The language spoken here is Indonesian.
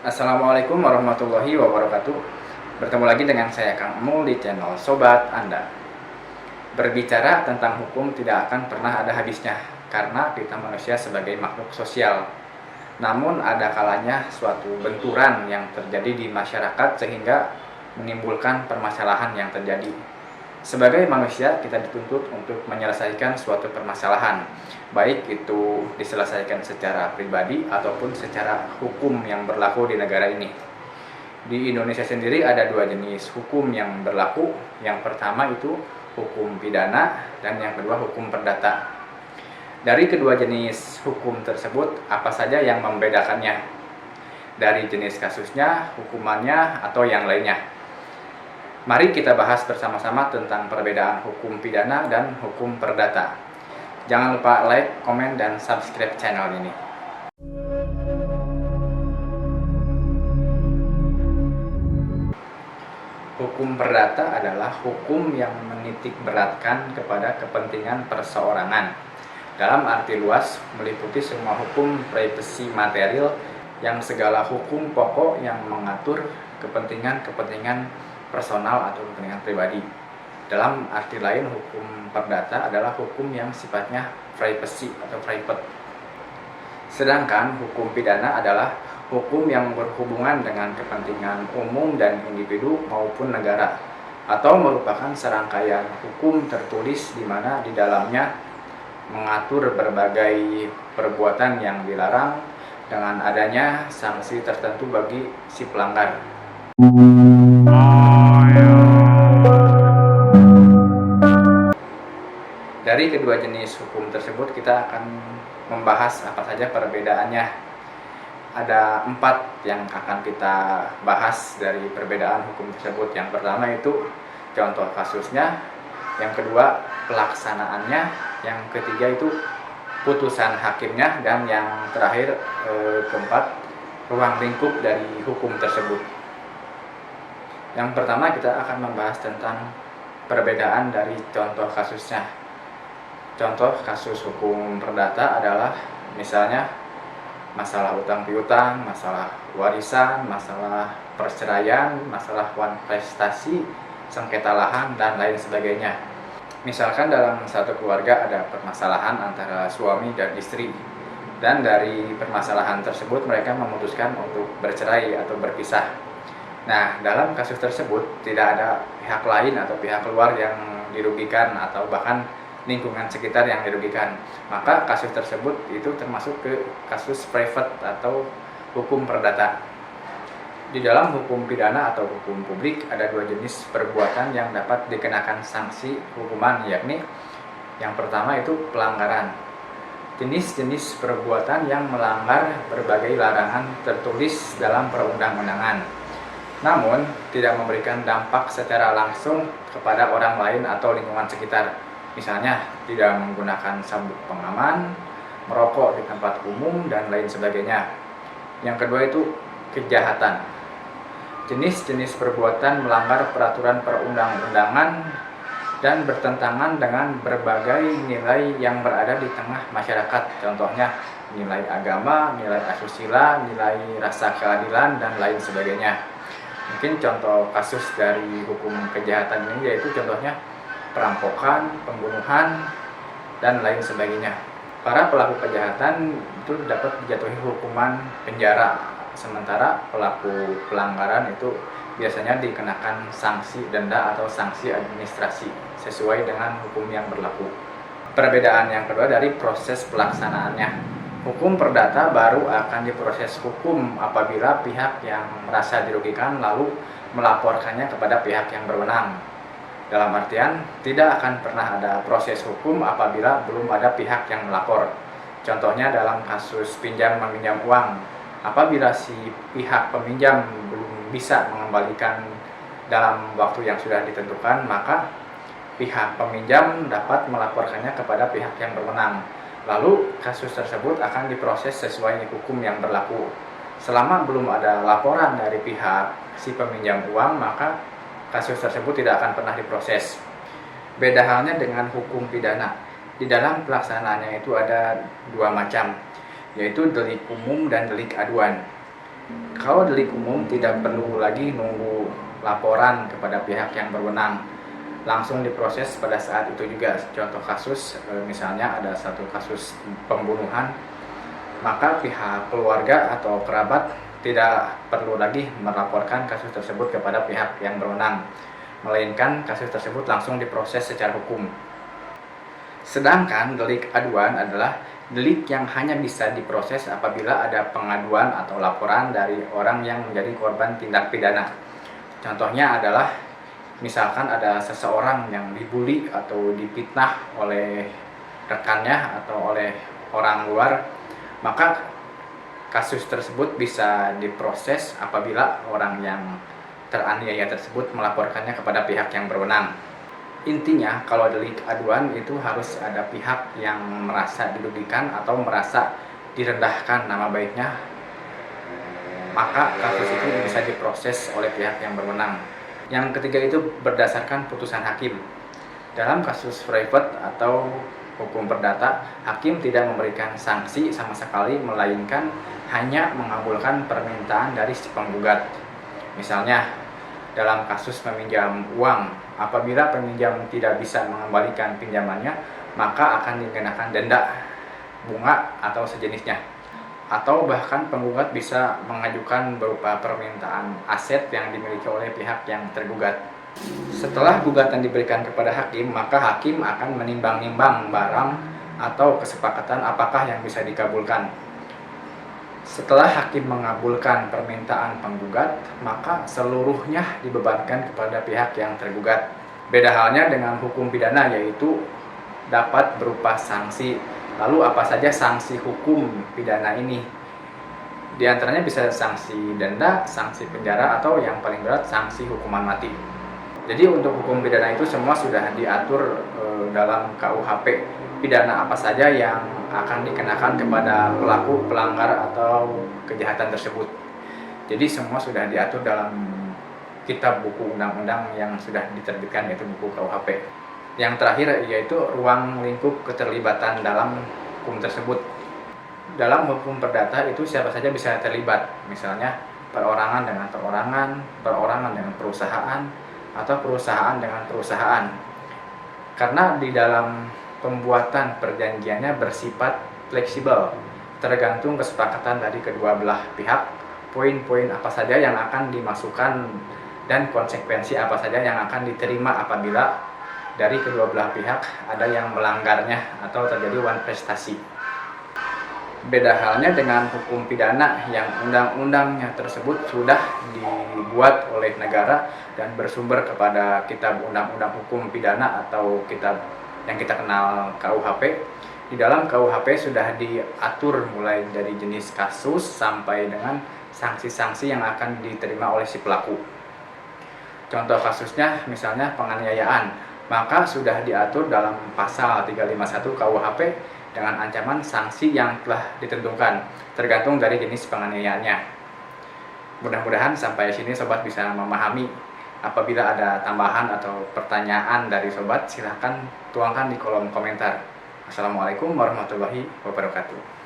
Assalamualaikum warahmatullahi wabarakatuh. Bertemu lagi dengan saya Kang Emul di channel Sobat Anda. Berbicara tentang hukum tidak akan pernah ada habisnya, karena kita manusia sebagai makhluk sosial. Namun ada kalanya suatu benturan yang terjadi di masyarakat sehingga menimbulkan permasalahan yang terjadi. Sebagai manusia kita dituntut untuk menyelesaikan suatu permasalahan, baik itu diselesaikan secara pribadi ataupun secara hukum yang berlaku di negara ini. Di Indonesia sendiri ada dua jenis hukum yang berlaku. Yang pertama itu hukum pidana dan yang kedua hukum perdata. Dari kedua jenis hukum tersebut, apa saja yang membedakannya? Dari jenis kasusnya, hukumannya, atau yang lainnya? Mari kita bahas bersama-sama tentang perbedaan hukum pidana dan hukum perdata. Jangan lupa like, komen, dan subscribe channel ini. Hukum perdata adalah hukum yang menitik beratkan kepada kepentingan perseorangan. Dalam arti luas, meliputi semua hukum privasi material yang segala hukum pokok yang mengatur kepentingan-kepentingan personal atau kepentingan pribadi. Dalam arti lain, hukum perdata adalah hukum yang sifatnya privasi atau private. Sedangkan hukum pidana adalah hukum yang berhubungan dengan kepentingan umum dan individu maupun negara, atau merupakan serangkaian hukum tertulis di mana di dalamnya mengatur berbagai perbuatan yang dilarang dengan adanya sanksi tertentu bagi si pelanggar. Dari kedua jenis hukum tersebut kita akan membahas apa saja perbedaannya. Ada 4 yang akan kita bahas dari perbedaan hukum tersebut. Yang pertama itu contoh kasusnya, yang kedua pelaksanaannya, yang ketiga itu putusan hakimnya, dan yang terakhir keempat ruang lingkup dari hukum tersebut. Yang pertama kita akan membahas tentang perbedaan dari contoh kasusnya. Contoh kasus hukum perdata adalah misalnya masalah utang piutang, masalah warisan, masalah perceraian, masalah prestasi, sengketa lahan, dan lain sebagainya. Misalkan dalam satu keluarga ada permasalahan antara suami dan istri, dan dari permasalahan tersebut mereka memutuskan untuk bercerai atau berpisah. Nah, dalam kasus tersebut tidak ada pihak lain atau pihak luar yang dirugikan atau bahkan lingkungan sekitar yang dirugikan. Maka kasus tersebut itu termasuk ke kasus private atau hukum perdata. Di dalam hukum pidana atau hukum publik ada dua jenis perbuatan yang dapat dikenakan sanksi hukuman, yakni yang pertama itu pelanggaran. Jenis-jenis perbuatan yang melanggar berbagai larangan tertulis dalam perundang-undangan, namun tidak memberikan dampak secara langsung kepada orang lain atau lingkungan sekitar. Misalnya tidak menggunakan sabuk pengaman, merokok di tempat umum, dan lain sebagainya. Yang kedua itu kejahatan. Jenis-jenis perbuatan melanggar peraturan perundang-undangan dan bertentangan dengan berbagai nilai yang berada di tengah masyarakat. Contohnya nilai agama, nilai asusila, nilai rasa keadilan, dan lain sebagainya. Mungkin contoh kasus dari hukum kejahatan ini yaitu contohnya perampokan, pembunuhan, dan lain sebagainya. Para pelaku kejahatan itu dapat dijatuhi hukuman penjara, sementara pelaku pelanggaran itu biasanya dikenakan sanksi denda atau sanksi administrasi sesuai dengan hukum yang berlaku. Perbedaan yang kedua dari proses pelaksanaannya. Hukum perdata baru akan diproses hukum apabila pihak yang merasa dirugikan lalu melaporkannya kepada pihak yang berwenang. Dalam artian, tidak akan pernah ada proses hukum apabila belum ada pihak yang melapor. Contohnya dalam kasus pinjam-meminjam uang, apabila si pihak peminjam belum bisa mengembalikan dalam waktu yang sudah ditentukan, maka pihak peminjam dapat melaporkannya kepada pihak yang berwenang. Lalu kasus tersebut akan diproses sesuai hukum yang berlaku. Selama belum ada laporan dari pihak si peminjam uang, maka kasus tersebut tidak akan pernah diproses. Beda halnya dengan hukum pidana. Di dalam pelaksanaannya itu ada dua macam, yaitu delik umum dan delik aduan. Kalau delik umum tidak perlu lagi nunggu laporan kepada pihak yang berwenang, langsung diproses pada saat itu juga. Contoh kasus, misalnya ada satu kasus pembunuhan, maka pihak keluarga atau kerabat tidak perlu lagi melaporkan kasus tersebut kepada pihak yang berwenang, melainkan kasus tersebut langsung diproses secara hukum. Sedangkan delik aduan adalah delik yang hanya bisa diproses apabila ada pengaduan atau laporan dari orang yang menjadi korban tindak pidana. Contohnya adalah misalkan ada seseorang yang dibully atau difitnah oleh rekannya atau oleh orang luar, maka kasus tersebut bisa diproses apabila orang yang teraniaya tersebut melaporkannya kepada pihak yang berwenang. Intinya, kalau delik aduan itu harus ada pihak yang merasa dirugikan atau merasa direndahkan nama baiknya, maka kasus itu bisa diproses oleh pihak yang berwenang. Yang ketiga itu berdasarkan putusan hakim. Dalam kasus private atau hukum perdata, hakim tidak memberikan sanksi sama sekali, melainkan hanya mengabulkan permintaan dari si penggugat. Misalnya, dalam kasus meminjam uang, apabila peminjam tidak bisa mengembalikan pinjamannya, maka akan dikenakan denda, bunga, atau sejenisnya. Atau bahkan penggugat bisa mengajukan berupa permintaan aset yang dimiliki oleh pihak yang tergugat. Setelah gugatan diberikan kepada hakim, maka hakim akan menimbang-nimbang barang atau kesepakatan apakah yang bisa dikabulkan. Setelah hakim mengabulkan permintaan penggugat, maka seluruhnya dibebankan kepada pihak yang tergugat. Beda halnya dengan hukum pidana, yaitu dapat berupa sanksi. Lalu apa saja sanksi hukum pidana ini? Di antaranya bisa sanksi denda, sanksi penjara, atau yang paling berat sanksi hukuman mati. Jadi untuk hukum pidana itu semua sudah diatur dalam KUHP. Pidana apa saja yang akan dikenakan kepada pelaku pelanggar atau kejahatan tersebut. Jadi semua sudah diatur dalam kitab buku undang-undang yang sudah diterbitkan, yaitu buku KUHP. Yang terakhir yaitu ruang lingkup keterlibatan dalam hukum tersebut. Dalam hukum perdata itu siapa saja bisa terlibat, misalnya perorangan dengan perorangan, perorangan dengan perusahaan, atau perusahaan dengan perusahaan. Karena di dalam pembuatan perjanjiannya bersifat fleksibel, tergantung kesepakatan dari kedua belah pihak, poin-poin apa saja yang akan dimasukkan dan konsekuensi apa saja yang akan diterima apabila dari kedua belah pihak ada yang melanggarnya atau terjadi wan prestasi. Beda halnya dengan hukum pidana yang undang-undangnya tersebut sudah dibuat oleh negara dan bersumber kepada kitab undang-undang hukum pidana atau kitab yang kita kenal KUHP. Di dalam KUHP sudah diatur mulai dari jenis kasus sampai dengan sanksi-sanksi yang akan diterima oleh si pelaku. Contoh kasusnya misalnya penganiayaan, maka sudah diatur dalam pasal 351 KUHP dengan ancaman sanksi yang telah ditentukan tergantung dari jenis penganiayaannya. Mudah-mudahan sampai sini sobat bisa memahami. Apabila ada tambahan atau pertanyaan dari sobat, silahkan tuangkan di kolom komentar. Assalamualaikum warahmatullahi wabarakatuh.